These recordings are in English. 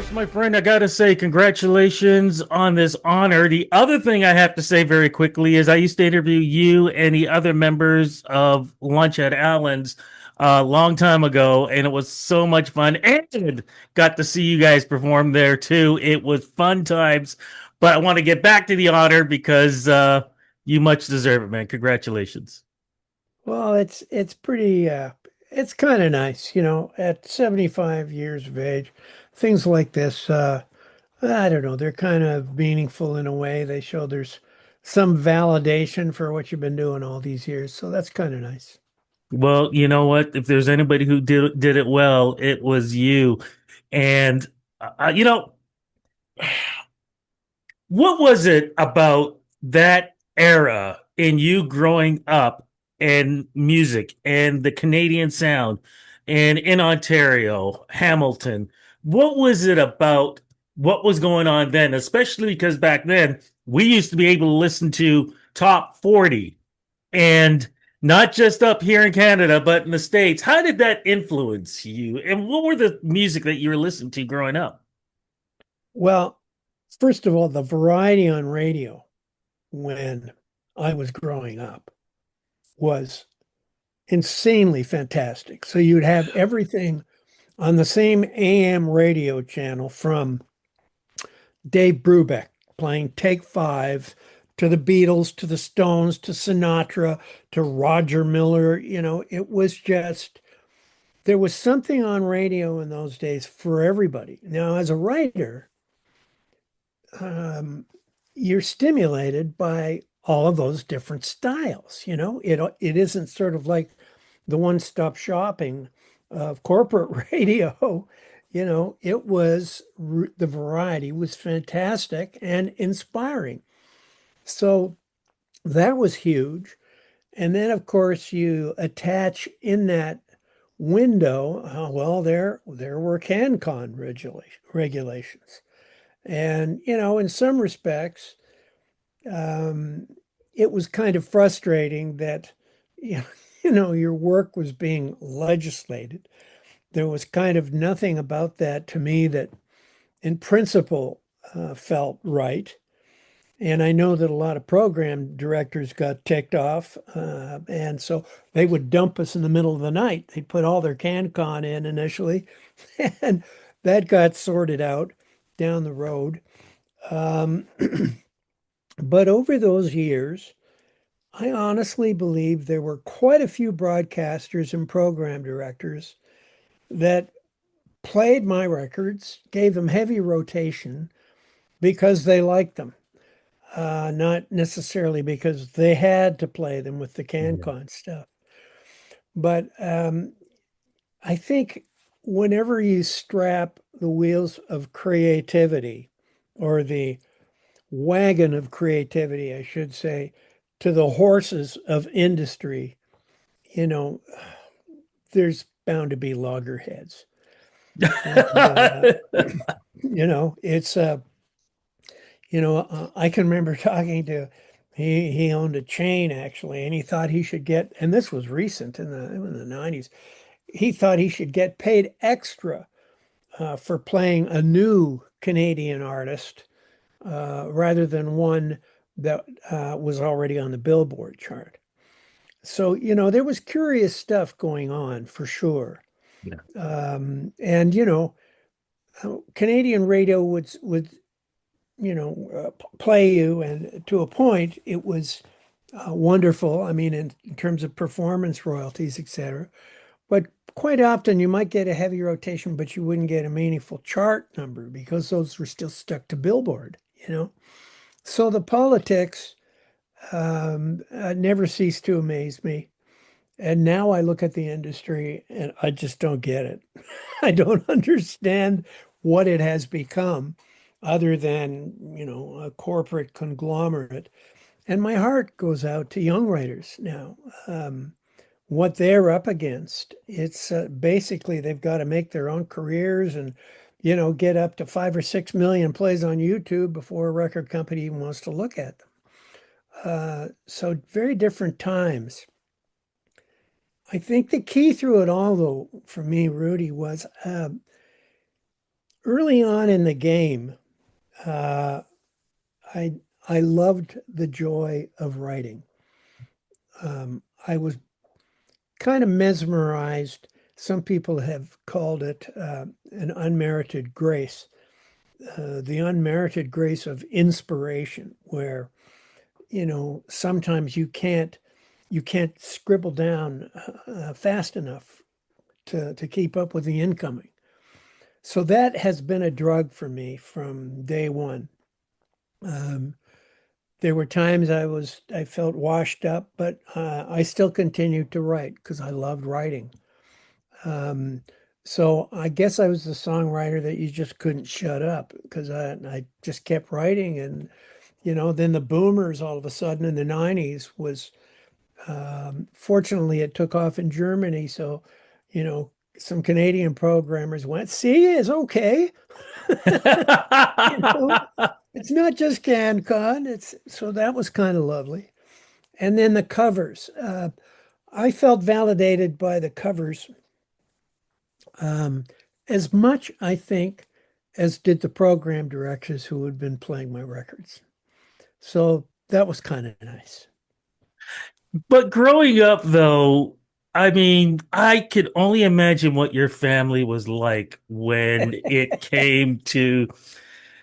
First, my friend, I got to say congratulations on this honor. The other thing I have to say very quickly is I used to interview you and the other members of Lunch at Allen's a long time ago, and it was so much fun. And got to see you guys perform there too. It was fun times. But I want to get back to the honor because you much deserve it, man. Congratulations. Well, it's pretty it's kind of nice, at 75 years of age, things like this I don't know, they're kind of meaningful in a way. They show there's some validation for what you've been doing all these years. So that's kind of nice. Well, you know what? If there's anybody who did it well, it was you. And you know, what was it about that era in you growing up and music and the Canadian sound and in Ontario, Hamilton? What was it about what was going on then, especially because back then we used to be able to listen to top 40 and not just up here in Canada, but in the States. How did that influence you? And what were the music that you were listening to growing up? Well, first of all, the variety on radio when I was growing up was insanely fantastic. So you'd have everything on the same AM radio channel from Dave Brubeck playing Take Five to the Beatles, to the Stones, to Sinatra, to Roger Miller. It was just, there was something on radio in those days for everybody. Now, as a writer, um, you're stimulated by all of those different styles. It isn't sort of like the one-stop shopping of corporate radio. The variety was fantastic and inspiring. So that was huge. And then, of course, you attach in that window, well, there were CanCon regulations. And, in some respects, um, it was kind of frustrating that, you know, your work was being legislated. There was kind of nothing about that to me that, in principle, felt right. And I know that a lot of program directors got ticked off. And so they would dump us in the middle of the night. They'd put all their CanCon in initially, and that got sorted out down the road. Um, but over those years, I honestly believe there were quite a few broadcasters and program directors that played my records, gave them heavy rotation because they liked them. Not necessarily because they had to play them with the Yeah. CanCon stuff. But I think whenever you strap the wheels of creativity, or the wagon of creativity, I should say, to the horses of industry, you know, there's bound to be loggerheads. And, it's I can remember talking to, he owned a chain actually, and he thought he should get, and this was recent in the 90s, he thought he should get paid extra for playing a new Canadian artist rather than one that was already on the Billboard chart. So, there was curious stuff going on for sure. Yeah. And, Canadian radio would play you, and to a point, it was wonderful. I mean, in terms of performance royalties, etc. But quite often, you might get a heavy rotation, but you wouldn't get a meaningful chart number because those were still stuck to Billboard. So the politics never ceased to amaze me. And now I look at the industry and I just don't get it. I don't understand what it has become other than, a corporate conglomerate. And my heart goes out to young writers now. What they're up against, it's basically they've got to make their own careers and, get up to 5 or 6 million plays on YouTube before a record company even wants to look at them. So very different times. I think the key through it all, though, for me, Rudy, was early on in the game, uh, I I loved the joy of writing. I was kind of mesmerized. Some people have called it an unmerited grace, the unmerited grace of inspiration, where sometimes you can't scribble down fast enough to keep up with the incoming. So that has been a drug for me from day one. Um, there were times I felt washed up, but I still continued to write because I loved writing. Um, so I guess I was the songwriter that you just couldn't shut up because I just kept writing. And then the boomers all of a sudden in the 90s was, fortunately, it took off in Germany. So, some Canadian programmers went, see, it's okay. You know, it's not just CanCon. So that was kind of lovely. And then the covers. I felt validated by the covers, um, as much, I think, as did the program directors who had been playing my records. So that was kind of nice. But growing up, though, I mean, I could only imagine what your family was like when it came to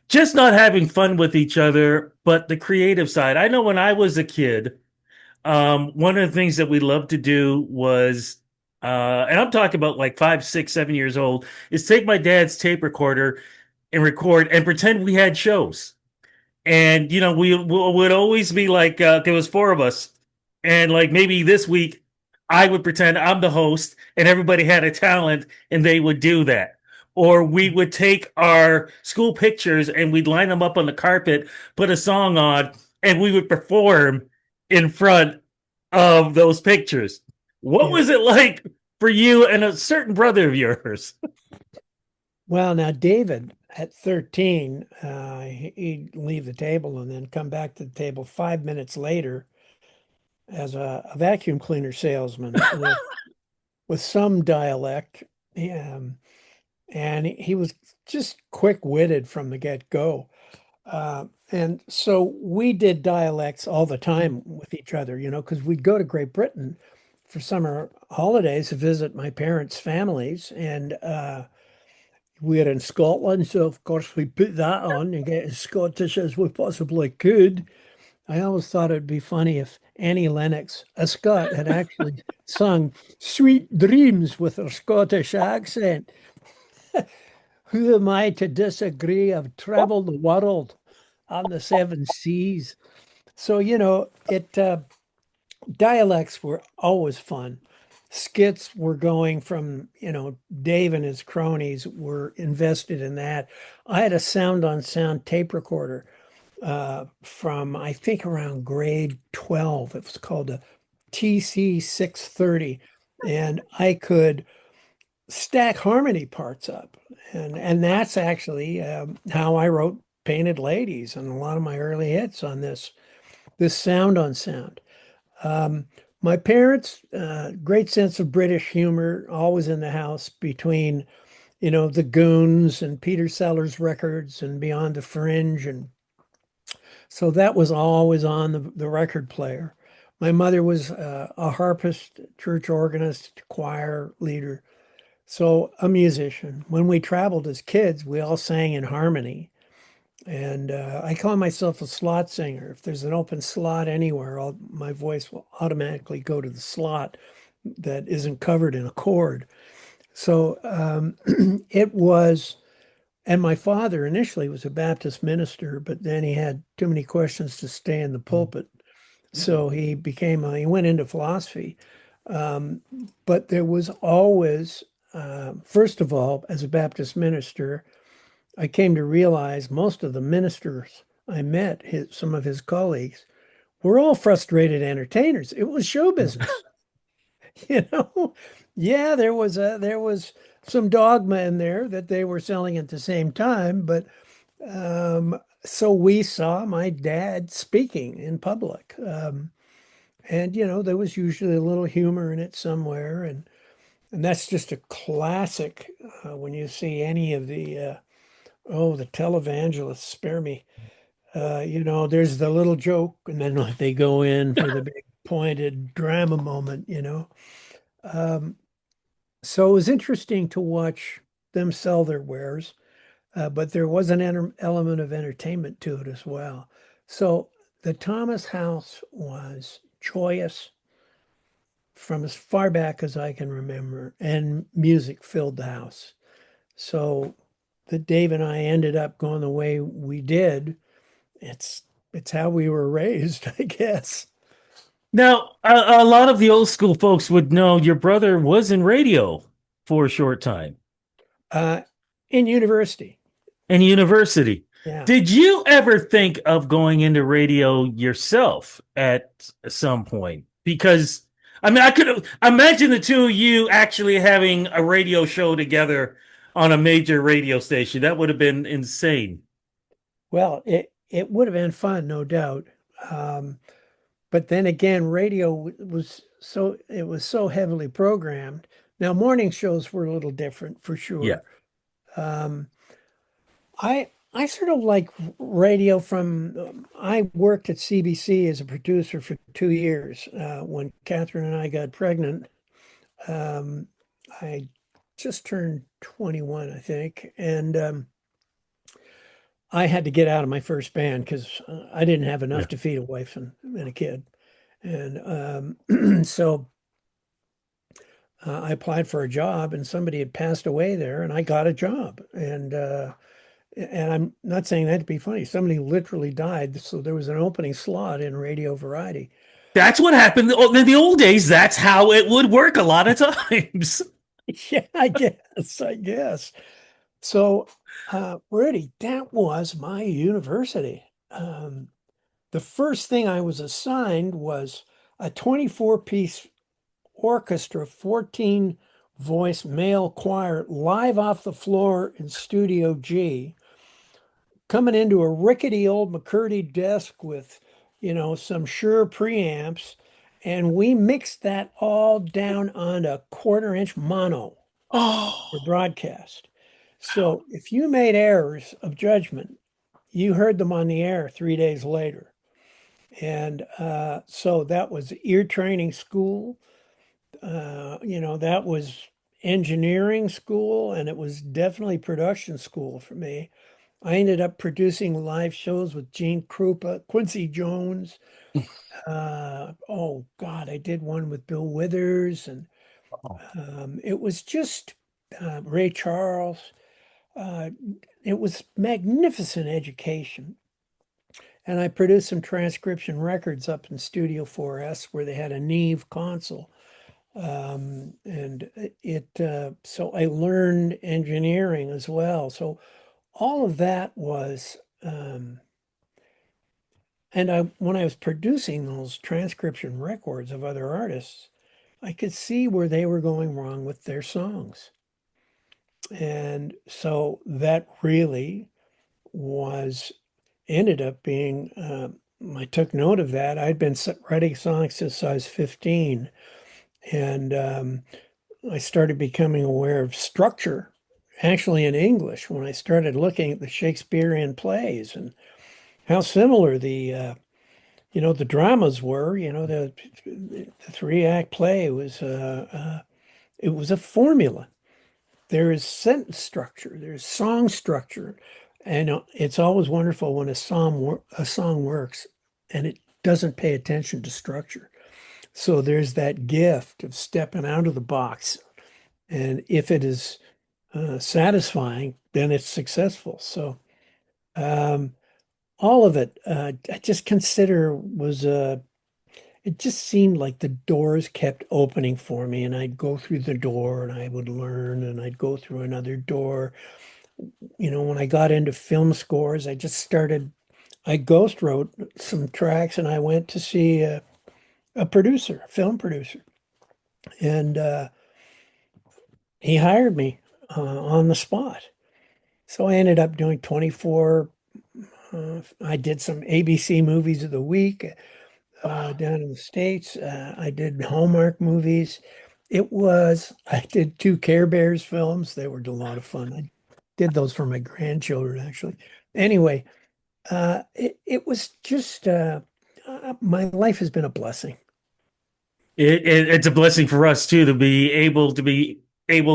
just not having fun with each other, but the creative side. I know when I was a kid, one of the things that we loved to do was, and I'm talking about like 5, 6, 7 years old, is take my dad's tape recorder and record and pretend we had shows. And we would always be like, there was four of us, and like maybe this week I would pretend I'm the host and everybody had a talent and they would do that. Or we would take our school pictures and we'd line them up on the carpet, put a song on, and we would perform in front of those pictures. What Yeah. was it like for you and a certain brother of yours? Well, now David at 13, he'd leave the table and then come back to the table 5 minutes later as a vacuum cleaner salesman with some dialect. And he was just quick-witted from the get-go. And so we did dialects all the time with each other, because we'd go to Great Britain for summer holidays to visit my parents' families. And we're in Scotland, so of course we put that on and get as Scottish as we possibly could. I always thought it'd be funny if Annie Lennox, a Scot, had actually sung Sweet Dreams with her Scottish accent. Who am I to disagree? I've traveled the world on the seven seas. So, it dialects were always fun. Skits were going from, Dave and his cronies were invested in that. I had a sound on sound tape recorder from, I think, around grade 12. It was called a TC 630. And I could stack harmony parts up. And that's actually how I wrote Painted Ladies and a lot of my early hits on this sound on sound. Um, my parents, great sense of British humor, always in the house between, the Goons and Peter Sellers records and Beyond the Fringe. And so that was always on the record player. My mother was a harpist, church organist, choir leader. So a musician. When we traveled as kids, we all sang in harmony. And I call myself a slot singer. If there's an open slot anywhere, my voice will automatically go to the slot that isn't covered in a chord. So it was, and my father initially was a Baptist minister, but then he had too many questions to stay in the pulpit. So he went into philosophy. Um, but there was always, first of all, as a Baptist minister, I came to realize most of the ministers I met, some of his colleagues, were all frustrated entertainers. It was show business, you know. Yeah, there was some dogma in there that they were selling at the same time, but so we saw my dad speaking in public, and there was usually a little humor in it somewhere, and that's just a classic when you see any of the Oh, the televangelists, spare me. There's the little joke, and then they go in for the big pointed drama moment, you know. Um, so it was interesting to watch them sell their wares, but there was an element of entertainment to it as well. So the Thomas house was joyous from as far back as I can remember, and music filled the house. So that Dave and I ended up going the way we did, it's it's how we were raised, I guess. Now, a lot of the old school folks would know your brother was in radio for a short time Uh, in university, in university. yeah. Did you ever think of going into radio yourself at some point? Because I mean, I could imagine the two of you actually having a radio show together on a major radio station. That would have been insane. Well, it would have been fun, no doubt. Um, but then again, radio was so heavily programmed. Now, morning shows were a little different for Yeah. sure. Um, I sort of like radio I worked at CBC as a producer for 2 years. When Catherine and I got pregnant, um, I just turned 21, I think, and I had to get out of my first band because I didn't have Yeah. enough to feed a wife and a kid. And so I applied for a job, and somebody had passed away there, and I got a job. And I'm not saying that to be funny. Somebody literally died, so there was an opening slot in radio variety. That's what happened in the old days. That's how it would work a lot of times. Yeah, I guess. So, Rudy, that was my university. The first thing I was assigned was a 24-piece orchestra, 14 voice male choir live off the floor in Studio G, coming into a rickety old McCurdy desk with, some Shure preamps. And we mixed that all down on a quarter-inch mono for Oh, broadcast. So if you made errors of judgment, you heard them on the air 3 days later. And so that was ear training school. That was engineering school, and it was definitely production school for me. I ended up producing live shows with Gene Krupa, Quincy Jones. Oh God, I did one with Bill Withers, and it was just Ray Charles. Uh, it was magnificent education. And I produced some transcription records up in Studio 4S where they had a Neve console. And so I learned engineering as well. So all of that was, when I was producing those transcription records of other artists, I could see where they were going wrong with their songs. And so that really was ended up being, I took note of that. I'd been writing songs since I was 15, and I started becoming aware of structure, actually in English, when I started looking at the Shakespearean plays and how similar the dramas were. The three-act play it was a formula. There is sentence structure, there's song structure, and it's always wonderful when a song works and it doesn't pay attention to structure. So there's that gift of stepping out of the box, and if it is satisfying, then it's successful. So um, all of it, I just consider was it just seemed like the doors kept opening for me, and I'd go through the door and I would learn, and I'd go through another door. When I got into film scores, I ghost wrote some tracks, and I went to see a producer, a film producer, and he hired me on the spot. So I ended up doing 24. I did some ABC movies of the week down in the States. I did Hallmark movies. I did two Care Bears films. They were a lot of fun. did those for my grandchildren, actually. Anyway, it was just my life has been a blessing. It's a blessing for us too to be able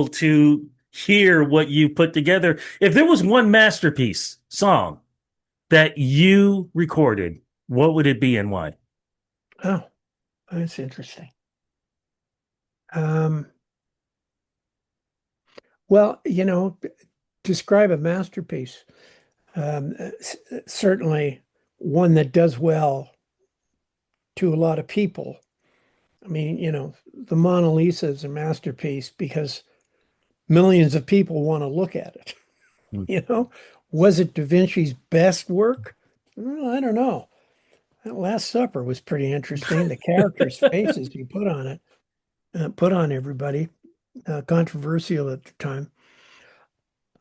to hear what you put together. If there was one masterpiece song that you recorded, what would it be and why? Oh, that's interesting. Um, well, describe a masterpiece. Certainly one that does well to a lot of people. I mean, the Mona Lisa is a masterpiece because millions of people want to look at it. Hmm. You know, was it Da Vinci's best work? Well, I don't know. That Last Supper was pretty interesting. The characters' faces he put on it, put on everybody, controversial at the time.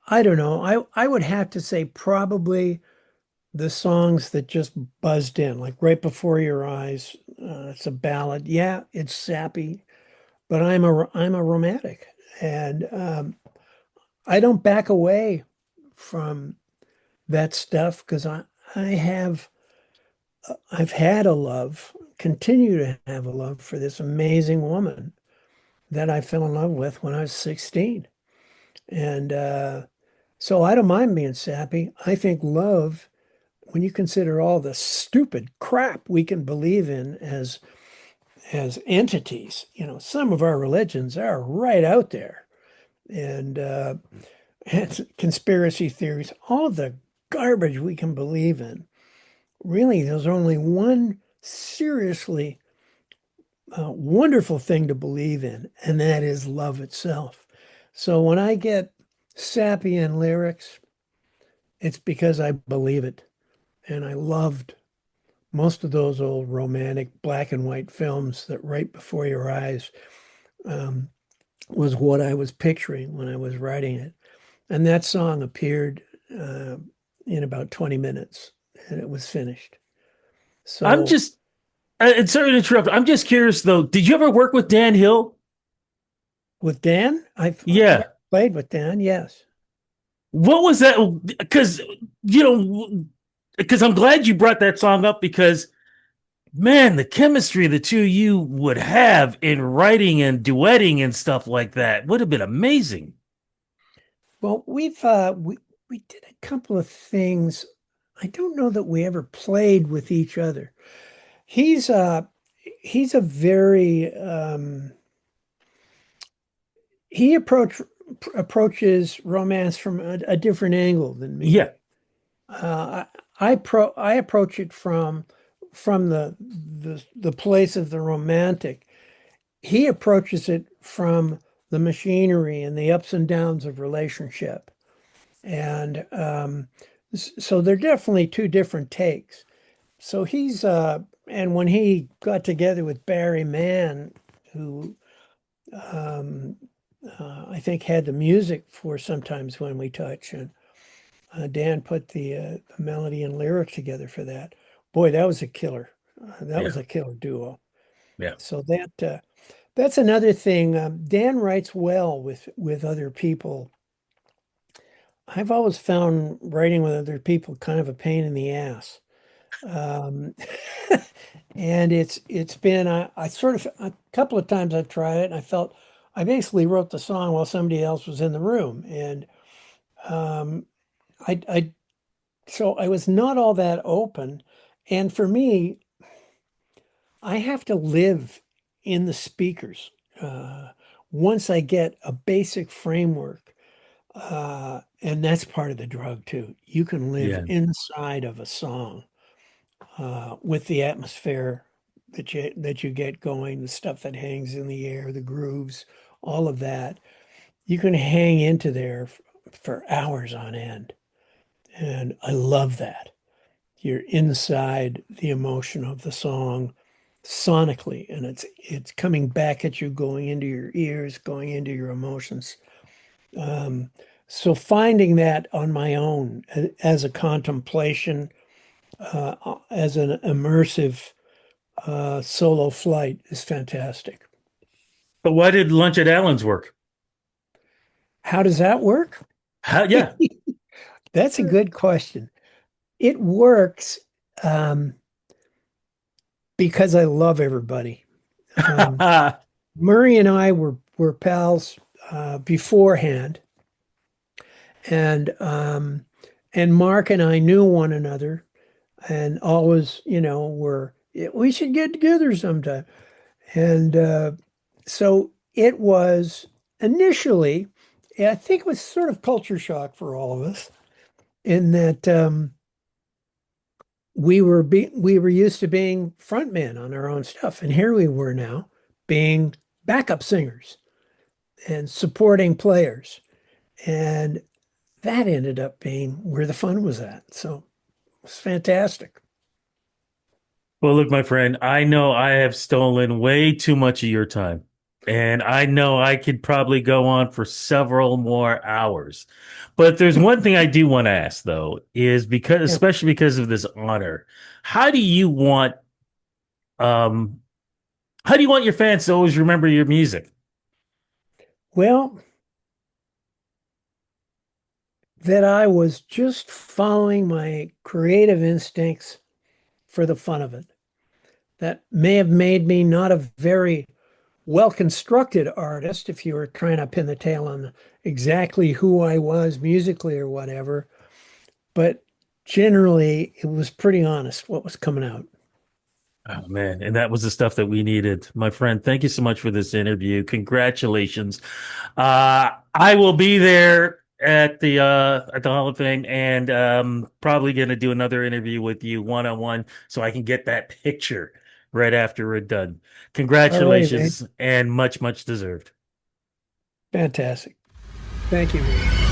I don't know. I would have to say probably the songs that just buzzed in, like Right Before Your Eyes. It's a ballad. Yeah, it's sappy, but I'm a romantic, and I don't back away from that stuff because I've had a love, continue to have a love for this amazing woman that I fell in love with when I was 16. And so I don't mind being sappy. I think love, when you consider all the stupid crap we can believe in as entities, some of our religions are right out there. And, and conspiracy theories, all the garbage we can believe in. Really, there's only one seriously wonderful thing to believe in, and that is love itself. So when I get sappy in lyrics, it's because I believe it. And I loved most of those old romantic black and white films that Right Before Your Eyes um, was what I was picturing when I was writing it. And that song appeared uh, in about 20 minutes and it was finished. I'm So just, sorry to interrupt. I'm just curious though. Did you ever work with Dan Hill? with Dan, I've Yeah. played with Dan, yes. What was that? Because, you know, because I'm glad you brought that song up because, man, the chemistry the two of you would have in writing and duetting and stuff like that would have been amazing. Well, we did a couple of things. I don't know that we ever played with each other. He's uh he's a very he approaches romance from a different angle than me. Yeah. I approach it from the place of the romantic. He approaches it from the machinery and the ups and downs of relationship. And so they're definitely two different takes. So and when he got together with Barry Mann, who um, I think had the music for Sometimes When We Touch, and Dan put the melody and lyric together for that. Boy, that was a killer. That was Yeah. a killer duo. Yeah. So that's another thing. Dan writes well with other people. I've always found writing with other people kind of a pain in the ass. Um, and it's been I sort of a couple of times I've tried it and I felt I basically wrote the song while somebody else was in the room. And um, I so I was not all that open. And for me, I have to live in the speakers. Once I get a basic framework, and that's part of the drug too. You can live Yeah. inside of a song with the atmosphere that you get going, the stuff that hangs in the air, the grooves, all of that. You can hang into there for hours on end, and I love that. You're inside the emotion of the song sonically, and it's coming back at you, going into your ears, going into your emotions. Um, so finding that on my own as a contemplation, as an immersive solo flight is fantastic. But why did Lunch at Allen's work? How does that work? Yeah. That's a good question. It works um, because I love everybody. Um, Murray and I were pals beforehand, and Mark and I knew one another, and always, were we should get together sometime. And so it was initially, I think it was sort of culture shock for all of us in that we were used to being frontmen on our own stuff, and here we were now being backup singers and supporting players, and that ended up being where the fun was at. So it was fantastic. Well, look, my friend, I know I have stolen way too much of your time, and I know I could probably go on for several more hours. But there's one thing I do want to ask, though, is because, Yeah. especially because of this honor, how do you want, um, how do you want your fans to always remember your music? Well, that I was just following my creative instincts for the fun of it. That may have made me not a very well constructed artist if you were trying to pin the tail on exactly who I was musically or whatever, but generally it was pretty honest what was coming out. Oh man, and that was the stuff that we needed. My friend, thank you so much for this interview. Congratulations. I will be there at the Hall of Fame and probably gonna do another interview with you one on one so I can get that picture right after we're done. All righty, man. Congratulations and much, much deserved. Fantastic. Thank you, man.